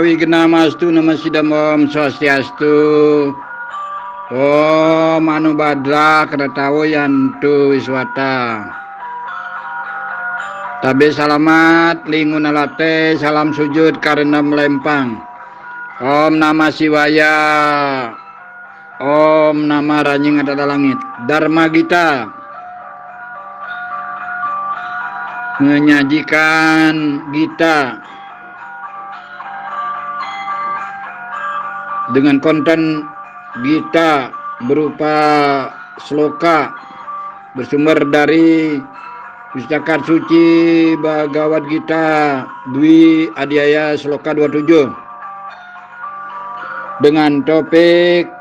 Wignastu Namasidam Om Swastiastu. Om Anu Badra Kratawo Yantu Wiswata. Tabe salamat lingun alate salam sujud karena melempang. Om Namah Siwaya. Om Nama Ranying Adalah Langit. Dharma Gita menyajikan Gita dengan konten Gita berupa sloka bersumber dari Pustaka Suci Bhagavad Gita Dwi Adhyaya Sloka 27 dengan topik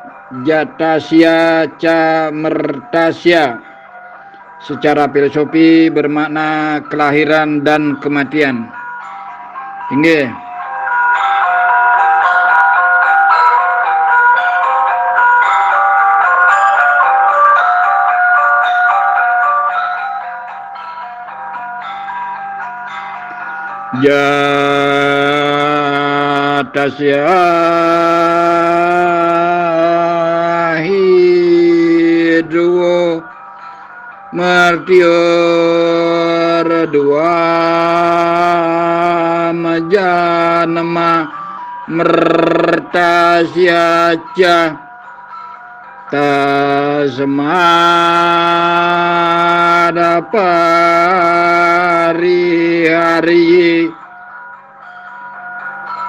Jatasya Ca Mertasya. Secara filosofi bermakna kelahiran dan kematian. Inggih. Jatasya hidruwo martior dua majanama mertasya ca tasmada parihari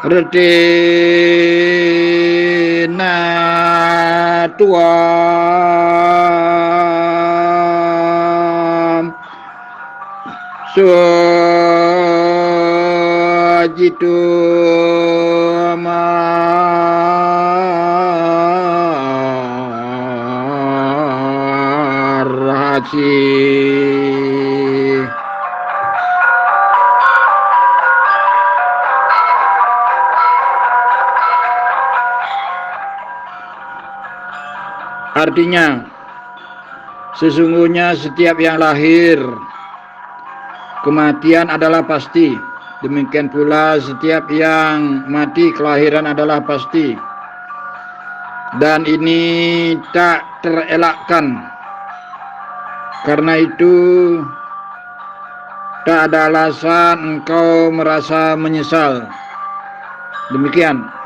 retina tuam sujitu marhasi. Artinya, sesungguhnya setiap yang lahir, kematian adalah pasti. Demikian pula setiap yang mati, kelahiran adalah pasti. Dan ini tak terelakkan. Karena itu, tak ada alasan engkau merasa menyesal. Demikian.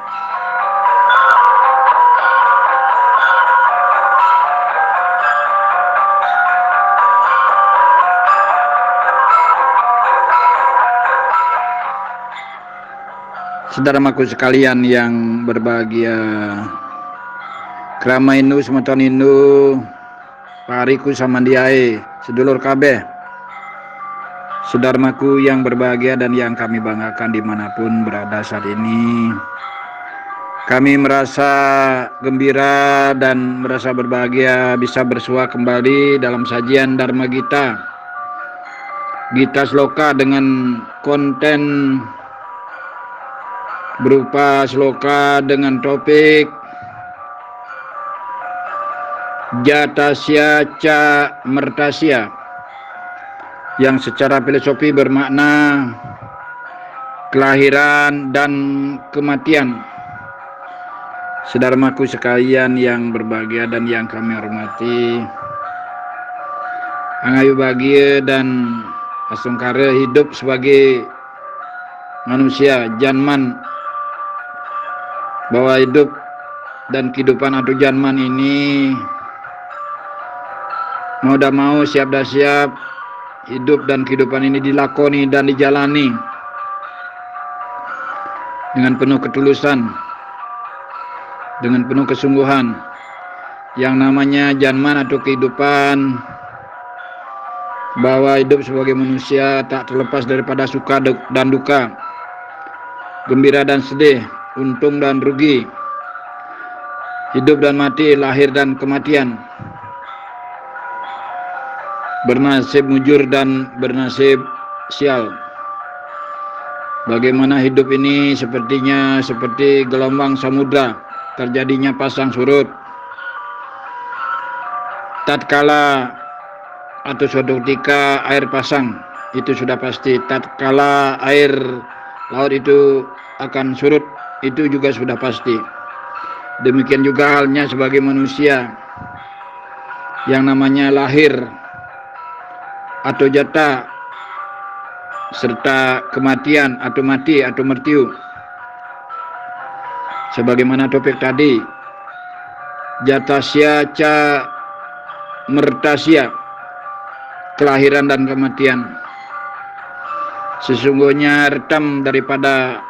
Saudaraku sekalian yang berbahagia, Krama Indu Semeton Indu Pariku Samandiae sedulur kabeh, saudaraku yang berbahagia dan yang kami banggakan dimanapun berada saat ini. Kami merasa gembira dan merasa berbahagia bisa bersua kembali dalam sajian Dharma Gita Gita Sloka dengan konten berupa sloka dengan topik Jatasya Ca Mertasya yang secara filosofi bermakna kelahiran dan kematian. Saudaraku sekalian yang berbahagia dan yang kami hormati, angayu bahagia dan asungkara hidup sebagai manusia janman, bahwa hidup dan kehidupan atau janman ini mau dah mau, siap dah siap, hidup dan kehidupan ini dilakoni dan dijalani dengan penuh ketulusan, dengan penuh kesungguhan. Yang namanya janman atau kehidupan, bahwa hidup sebagai manusia tak terlepas daripada suka dan duka, gembira dan sedih, untung dan rugi, hidup dan mati, lahir dan kematian, bernasib mujur dan bernasib sial. Bagaimana hidup ini sepertinya seperti gelombang samudra, terjadinya pasang surut. Tatkala atau suatu ketika air pasang, itu sudah pasti. Tatkala air laut itu akan surut, itu juga sudah pasti. Demikian juga halnya sebagai manusia, yang namanya lahir atau jata serta kematian atau mati atau mertiu. Sebagaimana topik tadi, jatasya ca mertasya, kelahiran dan kematian. Sesungguhnya retam daripada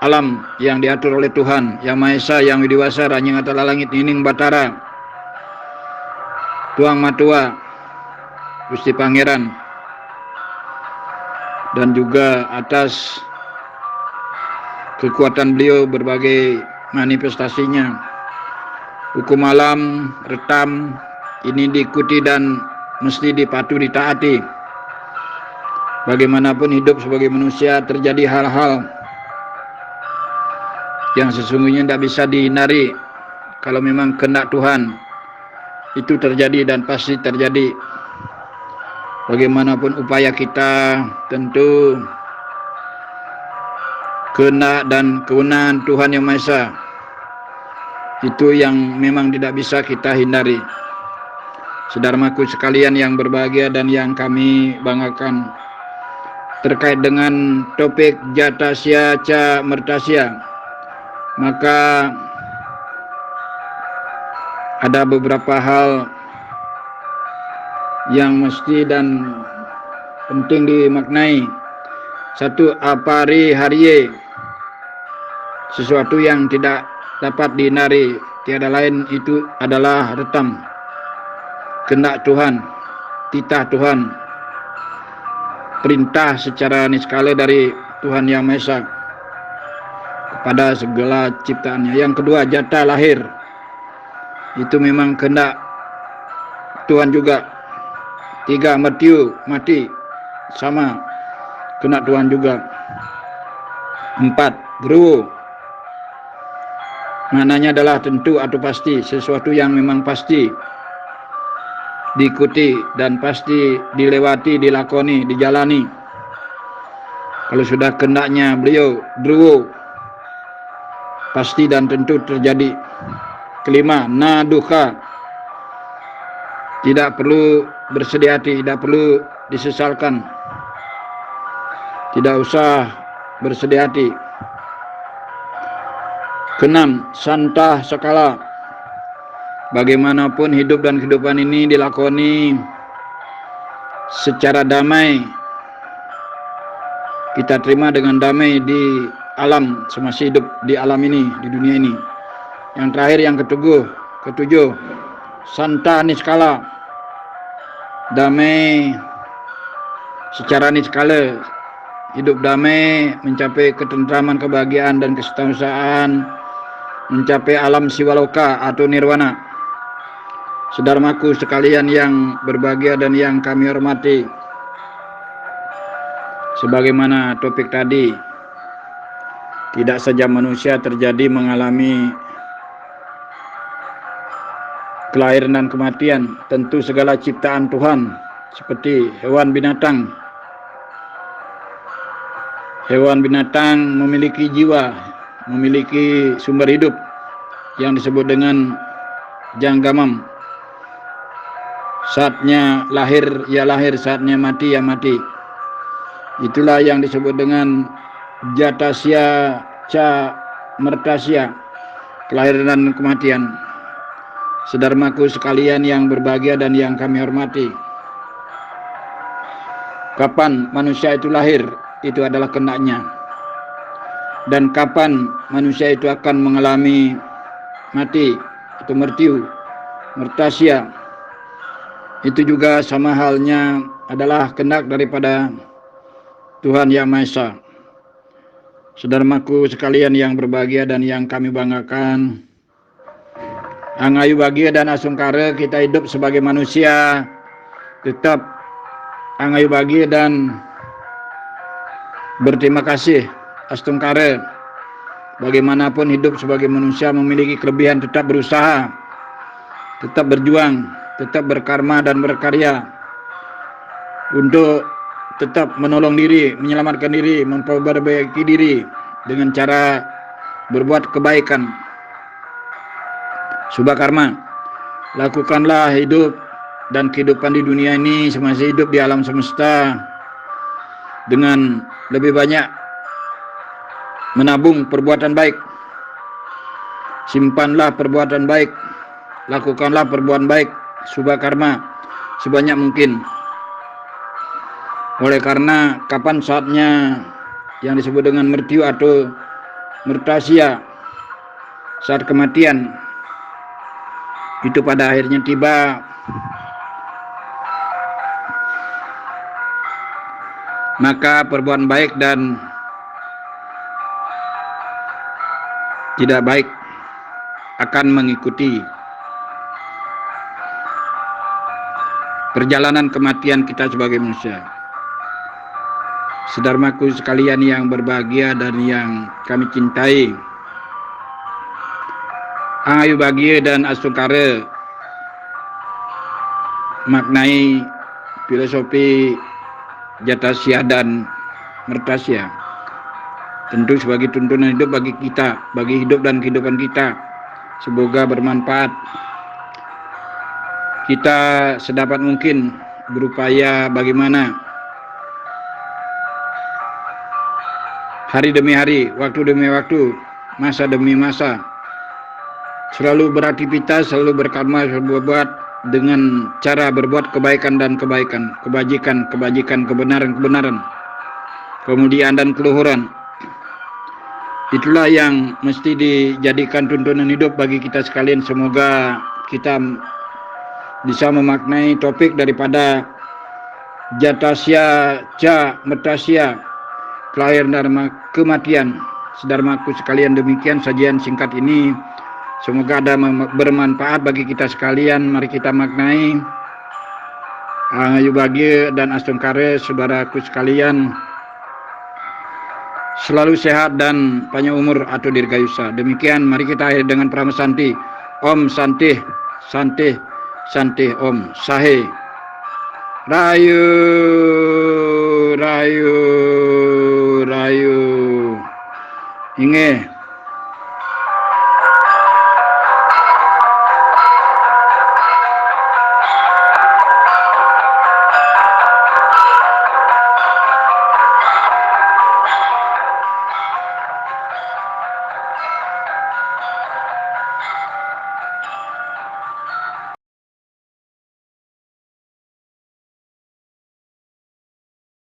alam yang diatur oleh Tuhan Yang Maha Esa, yang widiwasa, ranjing atala langit nining batara, tuang matua Gusti Pangeran, dan juga atas kekuatan beliau berbagai manifestasinya. Hukum alam, retam, ini diikuti dan mesti dipatuhi, ditaati. Bagaimanapun hidup sebagai manusia terjadi hal-hal yang sesungguhnya tidak bisa dihindari. Kalau memang kehendak Tuhan itu terjadi dan pasti terjadi. Bagaimanapun upaya kita, tentu kehendak dan kewenangan Tuhan Yang Maha Esa itu yang memang tidak bisa kita hindari. Saudaraku sekalian yang berbahagia dan yang kami banggakan, terkait dengan topik jatasya ca mertasya, maka ada beberapa hal yang mesti dan penting dimaknai. Satu, apari harye, sesuatu yang tidak dapat dihindari, tiada lain itu adalah retam, kehendak Tuhan, titah Tuhan, perintah secara niskala dari Tuhan Yang Maha Esa kepada segala ciptaannya. Yang kedua, jata lahir, itu memang kehendak Tuhan juga. Tiga, mertiu, mati, sama kehendak Tuhan juga. Empat, geruwo, maknanya adalah tentu atau pasti, sesuatu yang memang pasti diikuti dan pasti dilewati, dilakoni, dijalani. Kalau sudah kehendaknya beliau, druwo, pasti dan tentu terjadi. Kelima, na duka, tidak perlu bersedih hati, tidak perlu disesalkan, tidak usah bersedih hati. Keenam, santa sakala, bagaimanapun hidup dan kehidupan ini dilakoni secara damai, kita terima dengan damai di alam, semasa hidup di alam ini, di dunia ini. Yang terakhir, yang ketujuh, santa niskala, damai secara niskala, hidup damai, mencapai ketentraman, kebahagiaan dan kesejahteraan, mencapai alam siwaloka atau nirwana. Saudaraku sekalian yang berbahagia dan yang kami hormati, sebagaimana topik tadi, tidak saja manusia terjadi mengalami kelahiran dan kematian, tentu segala ciptaan Tuhan seperti hewan binatang. Hewan binatang memiliki jiwa, memiliki sumber hidup yang disebut dengan janggamam. Saatnya lahir ya lahir, saatnya mati ya mati. Itulah yang disebut dengan jatasya ca mertasya, kelahiran dan kematian. Saudaraku sekalian yang berbahagia dan yang kami hormati, kapan manusia itu lahir, itu adalah kehendaknya. Dan kapan manusia itu akan mengalami mati atau mertiu, mertasya, itu juga sama halnya adalah kehendak daripada Tuhan Yang Maha Esa. Saudaraku sekalian yang berbahagia dan yang kami banggakan, angayu bahagia dan asungkara kita hidup sebagai manusia, tetap angayu bahagia dan berterima kasih astungkara. Bagaimanapun hidup sebagai manusia memiliki kelebihan, tetap berusaha, tetap berjuang, tetap berkarma dan berkarya untuk tetap menolong diri, menyelamatkan diri, memperbaiki diri dengan cara berbuat kebaikan. Subah karma. Lakukanlah hidup dan kehidupan di dunia ini semasa hidup di alam semesta dengan lebih banyak menabung perbuatan baik. Simpanlah perbuatan baik. Lakukanlah perbuatan baik. Subah karma sebanyak mungkin. Oleh karena kapan saatnya yang disebut dengan mertiu atau murtasya, saat kematian itu pada akhirnya tiba, maka perbuatan baik dan tidak baik akan mengikuti perjalanan kematian kita sebagai manusia. Saudaraku sekalian yang berbahagia dan yang kami cintai, Ayu Bahagia dan Astungkara maknai filosofi Jatasya dan Mertasya tentu sebagai tuntunan hidup bagi kita, bagi hidup dan kehidupan kita. Semoga bermanfaat. Kita sedapat mungkin berupaya bagaimana hari demi hari, waktu demi waktu, masa demi masa selalu beraktivitas, selalu berkarma, selalu berbuat dengan cara berbuat kebaikan dan kebaikan, kebajikan, kebenaran, kemudian dan keluhuran. Itulah yang mesti dijadikan tuntunan hidup bagi kita sekalian. Semoga kita bisa memaknai topik daripada Jatasya ca Mertasya, kelahiran dan kematian. Saudaraku sekalian, demikian sajian singkat ini. Semoga ada bermanfaat bagi kita sekalian. Mari kita maknai. Ayu Bahagia dan Astungkara, saudaraku sekalian, selalu sehat dan panjang umur atau dirgayusa. Demikian, mari kita akhiri dengan Prama Santi. Om Santi, Santi, Santi, Om Sahe. Rayu, Rayu, Rayu. Inge.